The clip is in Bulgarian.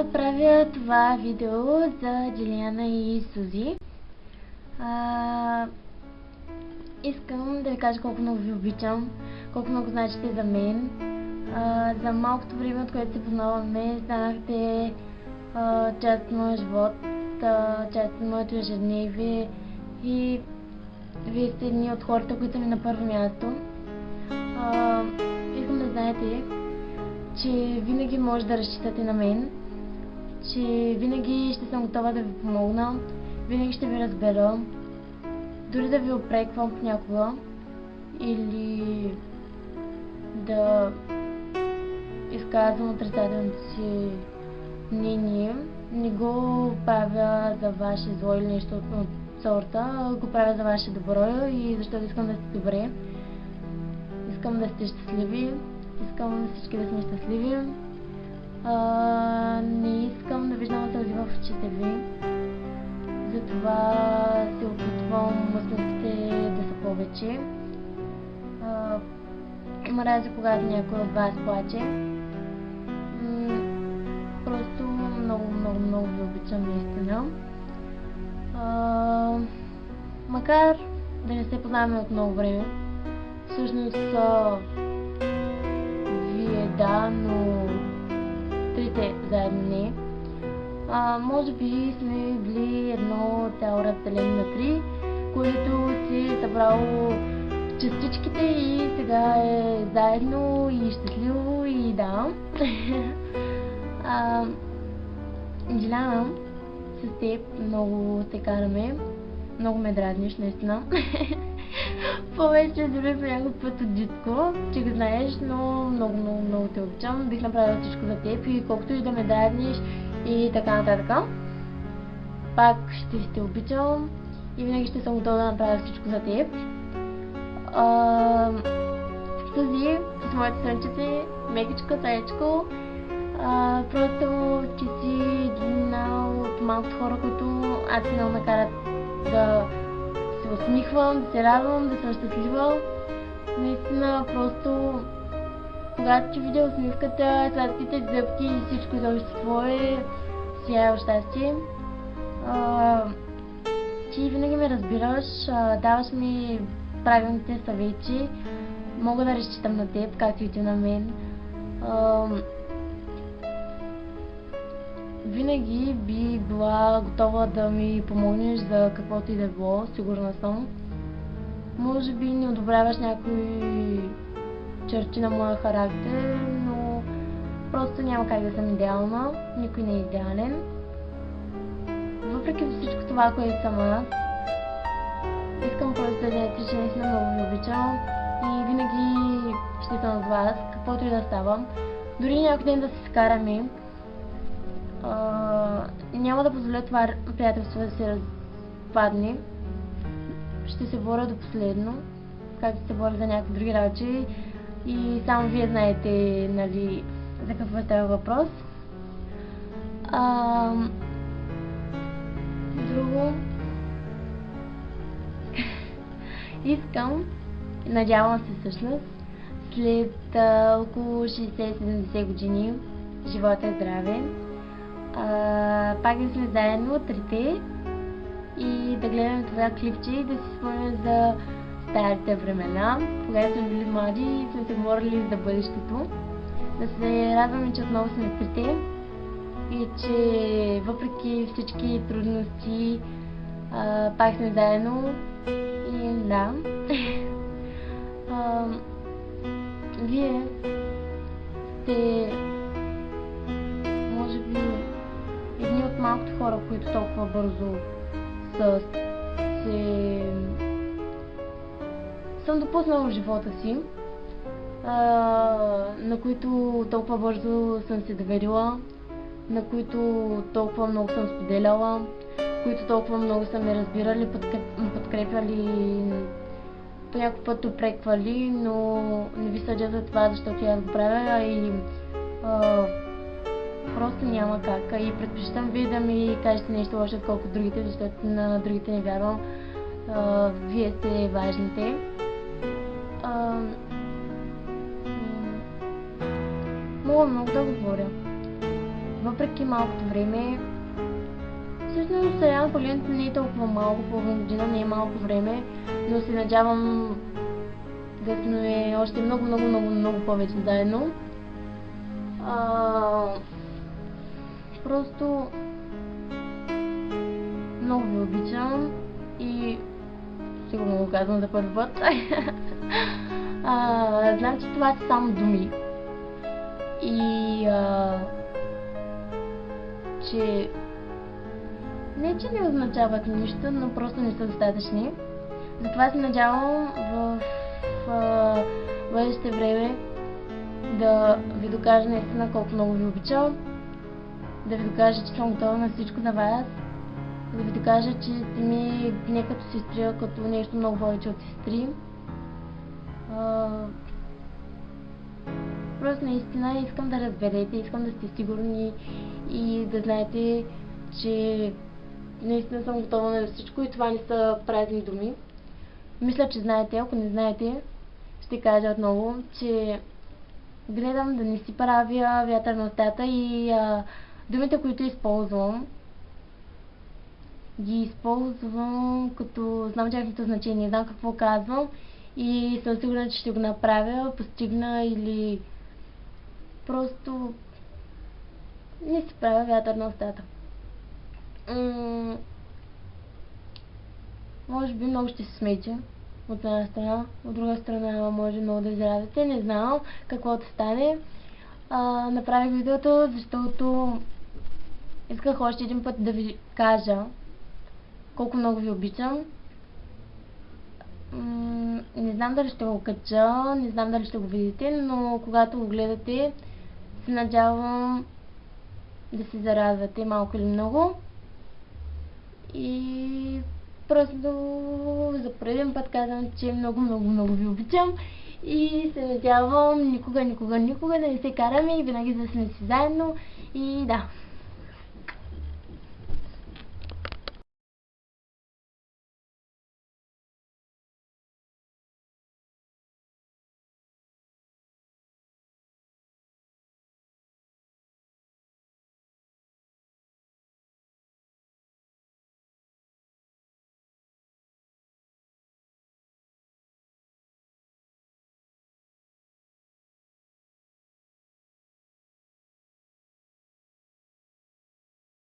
да правя това видео за Джилиана и Сузи. Искам да ви кажа колко много ви обичам, колко много значите за мен. За малкото време, от което се познаваме, станахте част от моя живот, част от моето ежедневие и вие сте едни от хората, които са ми на първо място. Искам да знаете, че винаги може да разчитате на мен, че винаги ще съм готова да ви помогна, винаги ще ви разбера, дори да ви упреквам понякога или да изказвам отрицателното си мнение. Не го правя за ваше зло или нещо от сорта, го правя за ваше добро и защото искам да сте добре. Искам да сте щастливи, искам всички да сме щастливи. Не искам да виждам сълзи в очите ви. Затова се опитвам усмивките да са повече. Има разли, когато някой от вас плаче. Просто много ви обичам наистина. Макар да не се познаваме от много време, всъщност вие да, но трите заедно не. Може би сме били едно цяло разделение на три, което си е събрало частичките и сега е заедно и щастливо и да. Джилиана, с теб много се караме, много ме дразниш, наистина. Повече дори по някой път от дитко, че го знаеш, но много те обичам. Бих направила всичко за теб и колкото и да ме дразниш и така нататък. Пак ще те обичам и винаги ще съм готова да направя всичко за теб. Сузи, с моите слънчици, мекичко, царечко. Просто, че си една от малкото хора, които аз много ме карат да се усмихвам, да се радвам, да съм щастлива. Наистина, просто когато ти видя усмивката, сладките зъбки и всичко изобщо твое, сияе щастие. Ти винаги ме разбираш, даваш ми правилните съвети, мога да разчитам на теб, както и ти на мен. Винаги би била готова да ми помогнеш за каквото и да било, сигурна съм. Може би не одобряваш някои черти на моя характер, но просто няма как да съм идеална, никой не е идеален. Въпреки всичко това, което съм аз, искам просто да знаете, че наистина много ви обичам и винаги ще съм с вас, каквото и да ставам. Дори някой ден да се скараме, няма да позволя това приятелство да се разпадне. Ще се боря до последно, както се боря за някакви други работи и само вие знаете, нали, за какво става въпрос. Друго, искам, надявам се всъщност, след около 60-70 години, живота и здраве, пак да сме заедно трите и да гледаме това клипче и да си спомним за старите времена, когато сме били млади и сме се говорили за бъдещето. Да се радваме, че отново сме трите и че въпреки всички трудности пак сме заедно и да. Вие сте може би едни от малкото хора, които толкова бързо съм допуснала в живота си, на които толкова бързо съм се доверила, на които толкова много съм споделяла, които толкова много са ме разбирали, подкрепяли, по някой път упреквали, но не ви съдя за това, защото аз го правя и просто няма как. И предпочитам вие да ми кажете нещо лошо, отколкото другите, защото на другите не вярвам. Вие сте важните. Мога много да говоря. въпреки малкото време, всъщност реално погледнато не е толкова малко, половин година не е малко време, но се надявам да сме още много повече заедно. Просто много ви обичам и сигурно го казвам за първи път. Знам, че това са само думи и че че не означават нищо, но просто не са достатъчни. Затова се надявам в бъдеще време да ви докажа наистина колко много ви обичам, да ви докажа, че съм готова на всичко за вас, да ви докажа, че сте ми не като сестри, а като нещо много повече от сестри. Просто наистина искам да разберете, искам да сте сигурни и да знаете, че наистина съм готова на всичко и това не са празни думи. Мисля, че знаете, ако не знаете, ще кажа отново, че гледам да не си правя вятър на устата и думите, които използвам, ги използвам като знам тяхното значение, знам какво казвам и съм сигурна, че ще го направя, постигна или просто не си правя вятър на устата. Може би много ще се смеете от една страна, от друга страна може много да израдите, не знам какво да стане. Направих видеото, защото исках още един път да ви кажа колко много ви обичам. Не знам дали ще го кача, не знам дали ще го видите, но когато го гледате, се надявам да се зарадвате малко или много. И просто за пореден път казвам, че много ви обичам и се надявам никога да не се караме и винаги да сме си заедно и да.